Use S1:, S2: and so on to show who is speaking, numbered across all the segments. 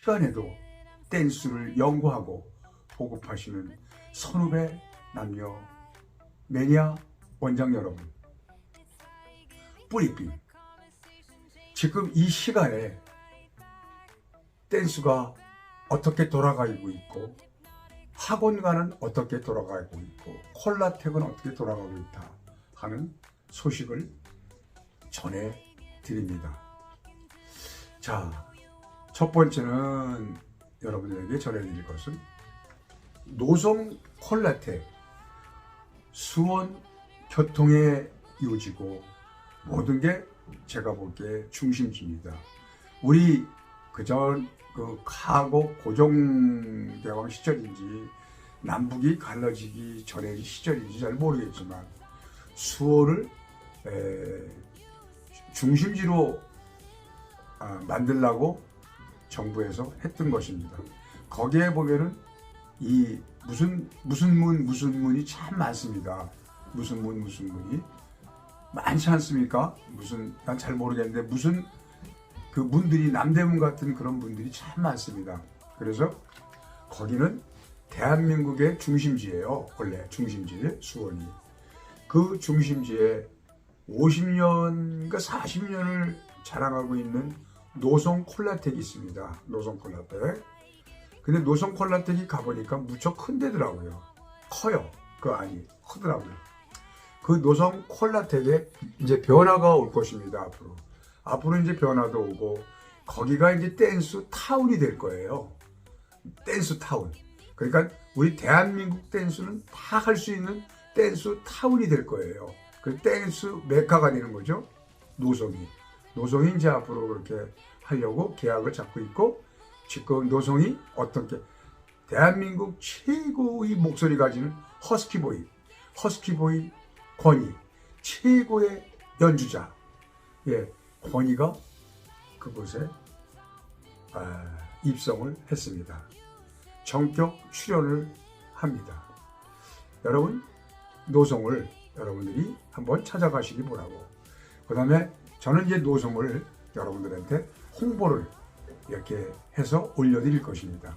S1: 시간에도 댄스를 연구하고 보급하시는 선후배 남녀 매니아 원장 여러분, 뿌리핀, 지금 이 시간에 댄스가 어떻게 돌아가고 있고 학원가는 어떻게 돌아가고 있고 콜라텍은 어떻게 돌아가고 있다 하는 소식을 전해드립니다. 자, 첫 번째는 여러분들에게 전해드릴 것은 노송 콜라텍, 수원 교통의 요지고 모든 게 제가 볼게 중심지입니다. 우리 그전 가고 고종대왕 시절인지 남북이 갈라지기 전의 시절인지 잘 모르겠지만 수원을 중심지로 만들라고 정부에서 했던 것입니다. 거기에 보면은 이 무슨 문이 참 많습니다. 무슨 문이 많지 않습니까? 난 잘 모르겠는데 무슨 그 문들이 남대문 같은 그런 문들이 참 많습니다. 그래서 거기는 대한민국의 중심지예요. 원래 중심지 수원이. 그 중심지에 50년과 40년을 자랑하고 있는 노송 콜라텍이 있습니다. 노송 콜라텍. 근데 노송 콜라텍이 가보니까 무척 큰 데더라고요. 커요. 그 안이 크더라고요. 그 노송 콜라텍에 이제 변화가 올 것입니다. 앞으로 이제 변화도 오고 거기가 이제 댄스 타운이 될 거예요. 댄스 타운. 그러니까 우리 대한민국 댄스는 다 할 수 있는 댄스 타운이 될 거예요. 그 댄스 메카가 되는 거죠. 노송이 이제 앞으로 그렇게 하려고 계약을 잡고 있고 지금 노송이 어떻게 대한민국 최고의 목소리 가지는 허스키보이 권희 최고의 연주자 권희가 그곳에 입성을 했습니다. 전격 출연을 합니다. 여러분 노송을 여러분들이 한번 찾아가시기 바라고 그 다음에 저는 이제 노송을 여러분들한테 홍보를 이렇게 해서 올려드릴 것입니다.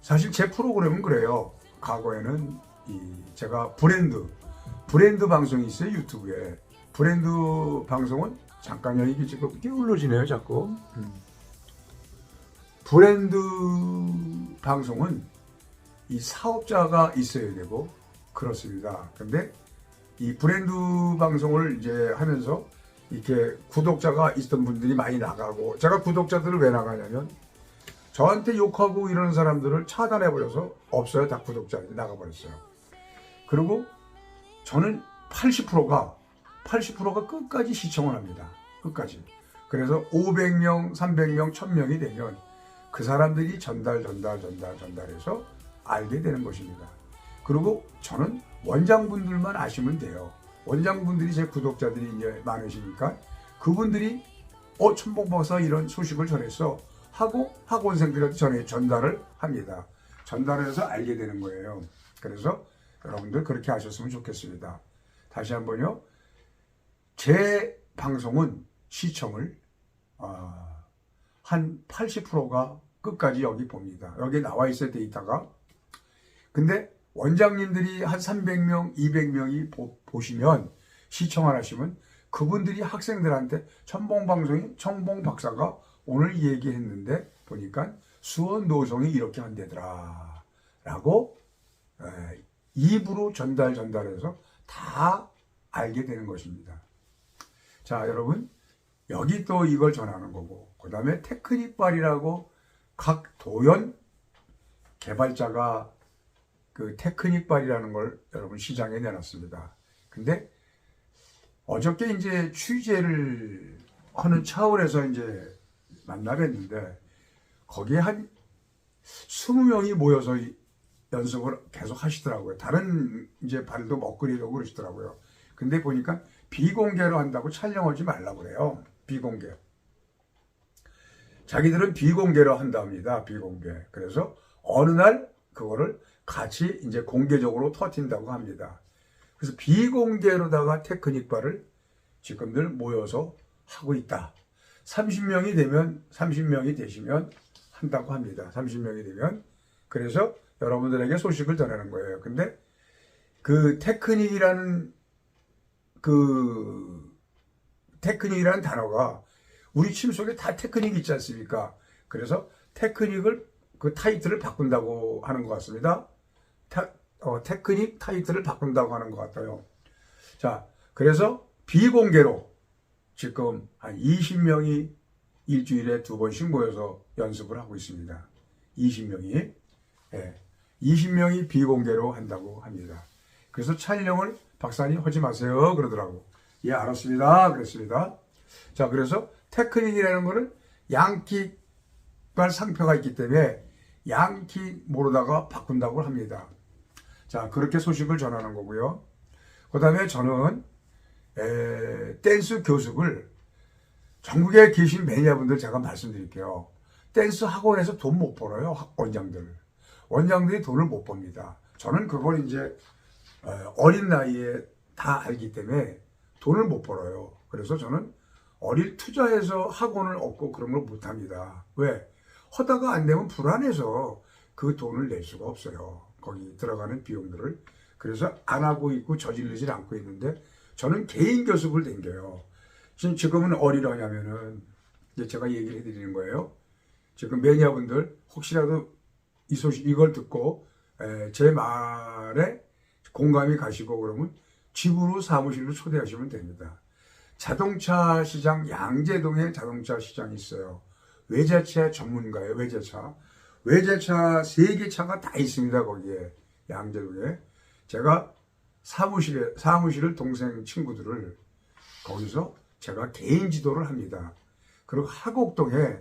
S1: 사실 제 프로그램은 그래요. 과거에는 제가 브랜드 방송이 있어요. 유튜브에. 브랜드 방송은 잠깐요. 이게 지금 이렇게 울러지네요. 자꾸. 브랜드 방송은 이 사업자가 있어야 되고 그렇습니다. 근데 이 브랜드 방송을 이제 하면서 이렇게 구독자가 있던 분들이 많이 나가고 제가 구독자들을 왜 나가냐면 저한테 욕하고 이러는 사람들을 차단해버려서 없어요. 다 구독자들이 나가버렸어요. 그리고 저는 80%가 끝까지 시청을 합니다. 끝까지. 그래서 500명, 300명, 1000명이 되면 그 사람들이 전달해서 알게 되는 것입니다. 그리고 저는 원장분들만 아시면 돼요. 원장분들이 제 구독자들이 이제 많으시니까 그분들이 첨봉박사 이런 소식을 전했어 하고 학원생들한테 전달을 합니다. 전달해서 알게 되는 거예요. 그래서 여러분들 그렇게 하셨으면 좋겠습니다. 다시 한번요. 제 방송은 시청을 한 80%가 끝까지 여기 봅니다. 여기 나와 있어요. 데이터가. 근데 원장님들이 한 300명, 200명이 보시면 시청을 하시면 그분들이 학생들한테 첨봉 박사가 오늘 얘기했는데 보니까 수원 노송이 이렇게 한대더라 라고 입으로 전달해서 다 알게 되는 것입니다. 자, 여러분 여기 또 이걸 전하는 거고 그 다음에 테크닉발이라고 각 도연 개발자가 그 테크닉발이라는 걸 여러분 시장에 내놨습니다. 근데 어저께 이제 취재를 하는 차원에서 이제 만나뵀는데 거기에 한 20명이 모여서 연습을 계속 하시더라고요. 다른 이제 발도 먹거리도 그러시더라고요. 근데 보니까 비공개로 한다고 촬영하지 말라고 그래요. 비공개. 자기들은 비공개로 한답니다. 비공개. 그래서 어느 날 그거를 같이 이제 공개적으로 터뜨린다고 합니다. 그래서 비공개로다가 테크닉발을 지금들 모여서 하고 있다. 30명이 되시면 한다고 합니다. 30명이 되면. 그래서 여러분들에게 소식을 전하는 거예요. 근데 그 테크닉이라는 단어가 우리 침 속에 다 테크닉이 있지 않습니까? 그래서 테크닉을 그 타이틀을 바꾼다고 하는 것 같습니다. 테크닉 타이틀을 바꾼다고 하는 것 같아요. 자, 그래서 비공개로 지금 한 20명이 일주일에 2번씩 모여서 연습을 하고 있습니다. 20명이. 예, 20명이 비공개로 한다고 합니다. 그래서 촬영을 박사님 하지 마세요 그러더라고. 예, 알았습니다. 그랬습니다. 자, 그래서 테크닉이라는 거는 양킥발 상표가 있기 때문에 양킥 모르다가 바꾼다고 합니다. 자, 그렇게 소식을 전하는 거고요. 그 다음에 저는 댄스 교습을 전국에 계신 매니아분들 제가 말씀드릴게요. 댄스 학원에서 돈 못 벌어요. 원장들이 돈을 못 법니다. 저는 그걸 이제 어린 나이에 다 알기 때문에 돈을 못 벌어요. 그래서 저는 어릴 투자해서 학원을 얻고 그런 걸 못 합니다. 왜? 하다가 안 되면 불안해서 그 돈을 낼 수가 없어요. 거기 들어가는 비용들을. 그래서 안 하고 있고 저지르질 않고 있는데 저는 개인 교습을 댕겨요. 지금은 어리러냐면은 이제 제가 얘기를 해드리는 거예요. 지금 매니아분들 혹시라도 이 소식 이걸 듣고 제 말에 공감이 가시고 그러면 집으로 사무실로 초대하시면 됩니다. 자동차 시장 양재동에 자동차 시장이 있어요. 외제차 전문가예요. 외제차 3개 차가 다 있습니다. 거기에 양재동에. 제가 사무실을 동생 친구들을 거기서 제가 개인 지도를 합니다. 그리고 하곡동에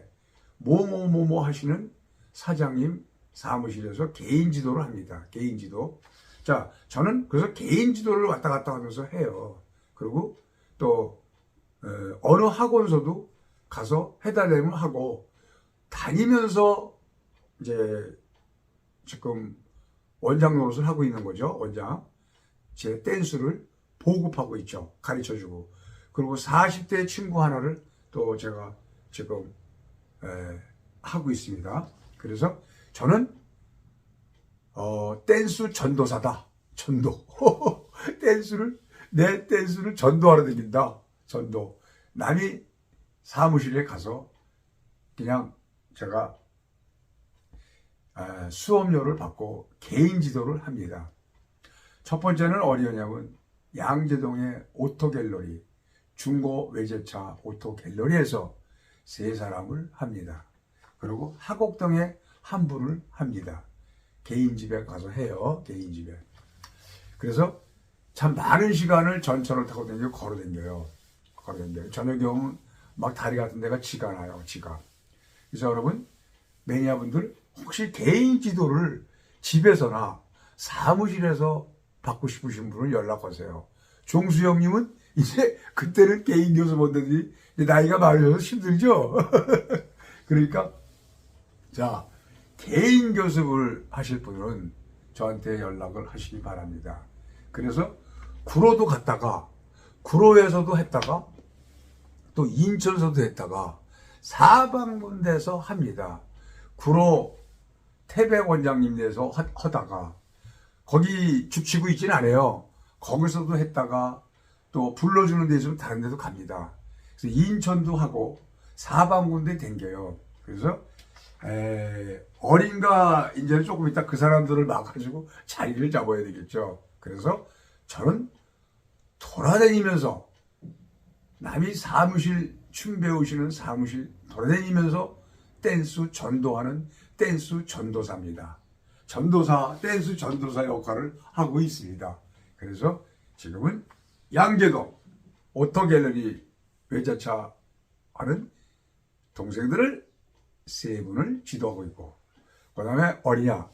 S1: 뭐뭐뭐뭐 하시는 사장님 사무실에서 개인 지도를 합니다. 개인 지도. 자, 저는 그래서 개인 지도를 왔다 갔다 하면서 해요. 그리고 또 어느 학원서도 가서 해달라면 하고 다니면서 이제 지금 원장 노릇을 하고 있는 거죠. 원장. 제 댄스를 보급하고 있죠. 가르쳐주고. 그리고 40대 친구 하나를 또 제가 지금 하고 있습니다. 그래서 저는 댄스 전도사다. 전도. 내 댄스를 전도하러 다닌다. 전도. 남이 사무실에 가서 그냥 제가 수업료를 받고 개인 지도를 합니다. 첫 번째는 어디였냐면 양재동의 오토갤러리, 중고 외제차 오토갤러리에서 3사람을 합니다. 그리고 하곡동에 한 분을 합니다. 개인 집에 가서 해요. 개인 집에. 그래서 참 많은 시간을 전철을 타고 다니고 걸어 다녀요. 저녁에 오면 막 다리 같은 데가 지가 나요. 지가. 그래서 여러분 매니아분들 혹시 개인 지도를 집에서나 사무실에서 받고 싶으신 분은 연락하세요. 종수 형님은 이제 그때는 개인 교습 원들이 나이가 많으셔서 힘들죠. 그러니까 자, 개인 교습을 하실 분은 저한테 연락을 하시기 바랍니다. 그래서 구로도 갔다가 구로에서도 했다가 또 인천에서도 했다가 사방군데서 합니다. 구로 태백 원장님 내서 하다가 거기 죽치고 있지는 않아요. 거기서도 했다가 또 불러주는 데 있으면 다른 데도 갑니다. 그래서 인천도 하고 사방군데 댕겨요. 그래서 어린가 이제는 조금 이따 그 사람들을 막아가지고 자리를 잡아야 되겠죠. 그래서 저는 돌아다니면서 남이 사무실 춤 배우시는 사무실 돌아다니면서 댄스 전도하는 댄스 전도사입니다. 댄스 전도사 역할을 하고 있습니다. 그래서 지금은 양재동 오토갤러리 외제차 하는 동생들을 3분을 지도하고 있고, 그 다음에 어린야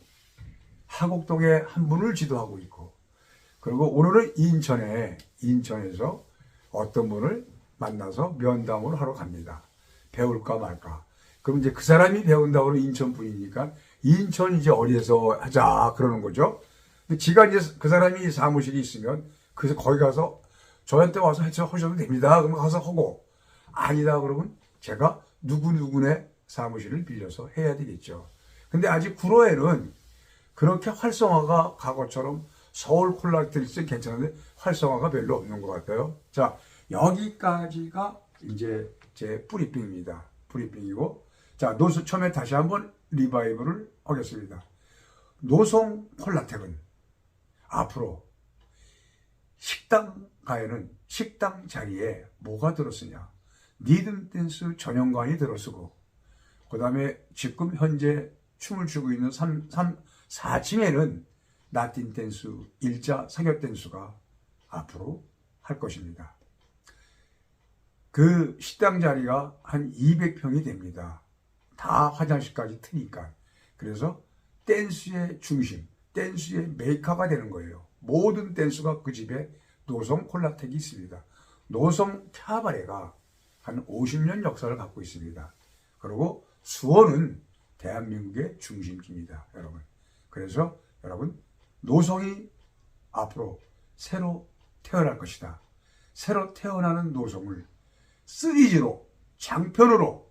S1: 하곡동에 한 분을 지도하고 있고, 그리고 오늘은 인천에서 어떤 분을 만나서 면담을 하러 갑니다. 배울까 말까. 그럼 이제 그 사람이 배운다고 인천 분이니까 인천 이제 어디에서 하자 그러는 거죠. 근데 지가 이제 그 사람이 사무실이 있으면 그래서 거기 가서 저한테 와서 하셔도 됩니다. 그러면 가서 하고, 아니다 그러면 제가 누구누구네 사무실을 빌려서 해야 되겠죠. 근데 아직 구로에는 그렇게 활성화가 과거처럼 서울 콜라텍스 괜찮은데 활성화가 별로 없는 것 같아요. 자, 여기까지가 이제 제 브리핑입니다. 브리핑이고, 자, 처음에 다시 한번 리바이브를 하겠습니다. 노송 콜라텍은 앞으로 식당 가에는 식당 자리에 뭐가 들었으냐? 리듬 댄스 전용관이 들어서고, 그 다음에 지금 현재 춤을 추고 있는 4층에는 라틴 댄스, 일자 사격 댄스가 앞으로 할 것입니다. 그 식당 자리가 한 200평이 됩니다. 다 화장실까지 트니까. 그래서 댄스의 중심, 댄스의 메이커가 되는 거예요. 모든 댄스가 그 집에 노송 콜라텍이 있습니다. 노송 캬바레가 한 50년 역사를 갖고 있습니다. 그리고 수원은 대한민국의 중심지입니다, 여러분. 그래서 여러분, 노송이 앞으로 새로 태어날 것이다. 새로 태어나는 노송을 시리즈로, 장편으로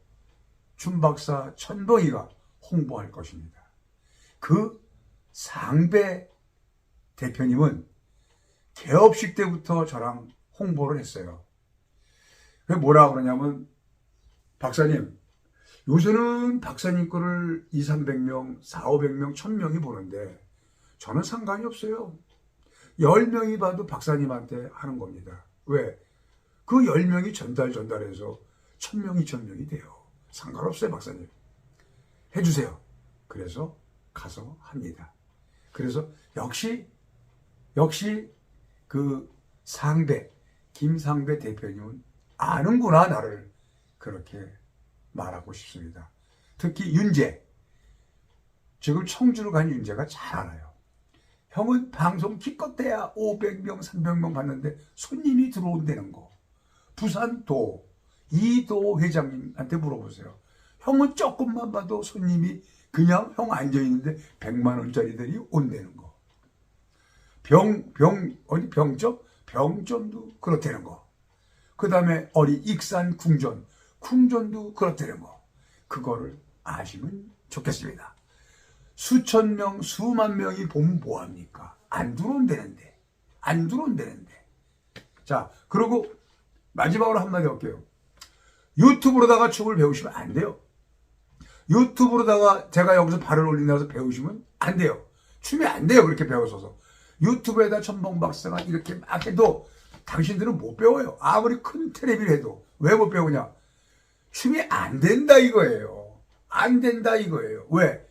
S1: 춤박사 천봉이가 홍보할 것입니다. 그 상배 대표님은 개업식 때부터 저랑 홍보를 했어요. 뭐라 그러냐면, 박사님, 요새는 박사님 거를 200~300명, 400~500명, 1000명이 보는데 저는 상관이 없어요. 10명이 봐도 박사님한테 하는 겁니다. 왜? 그 10명이 전달해서 1000명, 2000명이 돼요. 상관없어요, 박사님. 해주세요. 그래서 가서 합니다. 그래서 역시 그 김상배 대표님은 아는구나, 나를. 그렇게 말하고 싶습니다. 특히 윤재. 지금 청주로 간 윤재가 잘 알아요. 형은 방송 기껏해야 500명, 300명 봤는데 손님이 들어온다는 거. 부산도 이도 회장님한테 물어보세요. 형은 조금만 봐도 손님이 그냥 형 앉아있는데 100만 원짜리들이 온다는 거. 병점도 그렇다는 거. 그 다음에 익산 궁전도 그렇다는 거. 그거를 아시면 좋겠습니다. 수천 명, 수만 명이 보면 뭐합니까? 안 들어온다는데. 자, 그리고 마지막으로 한마디 할게요. 유튜브로다가 춤을 배우시면 안 돼요. 유튜브로다가 제가 여기서 발을 올린다고 해서 배우시면 안 돼요. 춤이 안 돼요, 그렇게 배워서서. 유튜브에다 천봉 박사가 이렇게 막 해도 당신들은 못 배워요. 아무리 큰 텔레비를 해도. 왜 못 배우냐? 춤이 안 된다 이거예요. 안 된다 이거예요. 왜?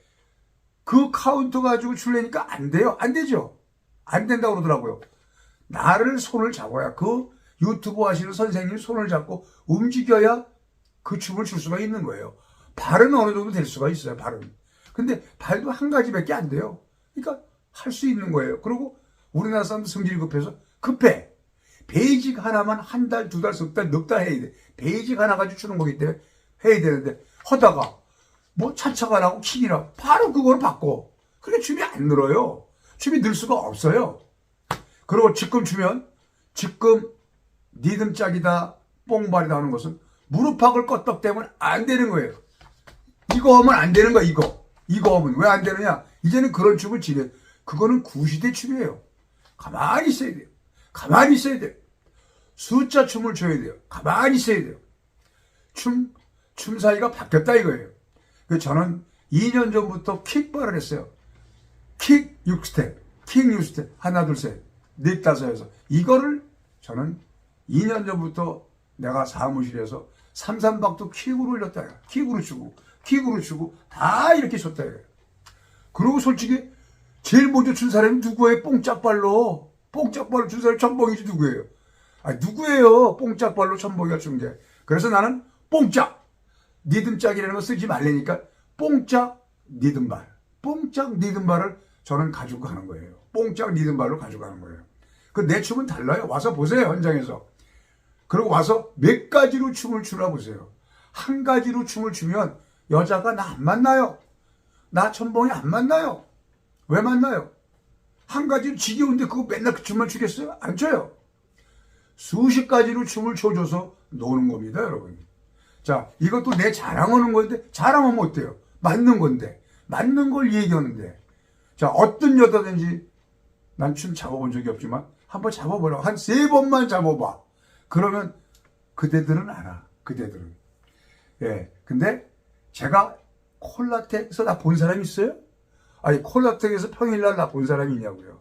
S1: 그 카운터 가지고 추려니까 안 돼요. 안 되죠. 안 된다고 그러더라고요. 나를 손을 잡아야, 그 유튜브 하시는 선생님 손을 잡고 움직여야 그 춤을 출 수가 있는 거예요. 발은 어느 정도 될 수가 있어요, 발은. 근데 발도 한 가지밖에 안 돼요. 그러니까 할 수 있는 거예요. 그리고 우리나라 사람도 성질이 급해. 베이직 하나만 한 달, 두 달, 석 달, 넉 달 해야 돼. 베이직 하나 가지고 추는 거기 때문에 해야 되는데, 하다가 뭐 차차가 나고 킥이라 바로 그걸 바꿔. 그게 춤이 안 늘어요. 춤이 늘 수가 없어요. 그리고 지금 리듬 짝이다, 뽕발이다 하는 것은 무릎팍을 껐떡대면 안 되는 거예요. 이거 하면 안 되는 거야, 이거 하면. 왜 안 되느냐? 이제는 그런 춤을 그거는 구시대 춤이에요. 가만히 있어야 돼요. 숫자 춤을 춰야 돼요. 가만히 있어야 돼요. 춤 사이가 바뀌었다 이거예요. 그래서 저는 2년 전부터 킥발을 했어요. 킥 6스텝. 하나, 둘, 셋, 넷, 다섯 해서. 이거를 저는 2년 전부터 내가 사무실에서 삼삼박도 킥으로 올렸다. 킥으로 추고, 다 이렇게 췄다. 그리고 솔직히, 제일 먼저 춘 사람이 누구예요? 뽕짝발로 춘 사람이 천봉이지 누구예요? 누구예요? 뽕짝발로 천봉이가 춘 게. 그래서 나는 뽕짝! 리듬짝이라는 거 쓰지 말라니까 뽕짝 리듬발을 저는 가지고 가는 거예요. 뽕짝 리듬발로 가지고 가는 거예요. 그 내 춤은 달라요. 와서 보세요, 현장에서. 그리고 와서 몇 가지로 춤을 추나 보세요. 한 가지로 춤을 추면 여자가 나 안 만나요. 나 천봉이 안 만나요. 왜 만나요? 한 가지로 지겨운데 그거 맨날 그 춤만 추겠어요? 안 춰요. 수십 가지로 춤을 춰줘서 노는 겁니다, 여러분. 자, 이것도 내 자랑하는 건데, 자랑하면 어때요? 맞는 건데, 맞는 걸 얘기하는데. 자, 어떤 여자든지, 난 춤 잡아본 적이 없지만, 한번 잡아보라고. 한 3번만 잡아봐. 그러면, 그대들은 알아. 그대들은. 예. 근데, 제가 콜라텍에서 나 본 사람이 있어요? 아니, 콜라텍에서 평일날 나 본 사람이 있냐고요.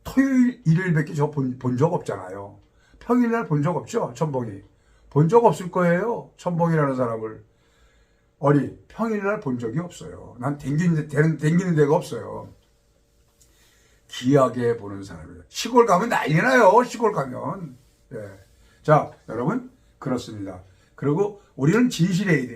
S1: 토요일, 일요일밖에 저 본 적 없잖아요. 평일날 본 적 없죠? 천봉이. 본 적 없을 거예요. 천봉이라는 사람을. 어리, 평일날 본 적이 없어요. 난 댕기는 데가 없어요. 귀하게 보는 사람이에요. 시골 가면 난리 나요. 시골 가면. 예. 자, 여러분, 그렇습니다. 그리고 우리는 진실해야 돼요.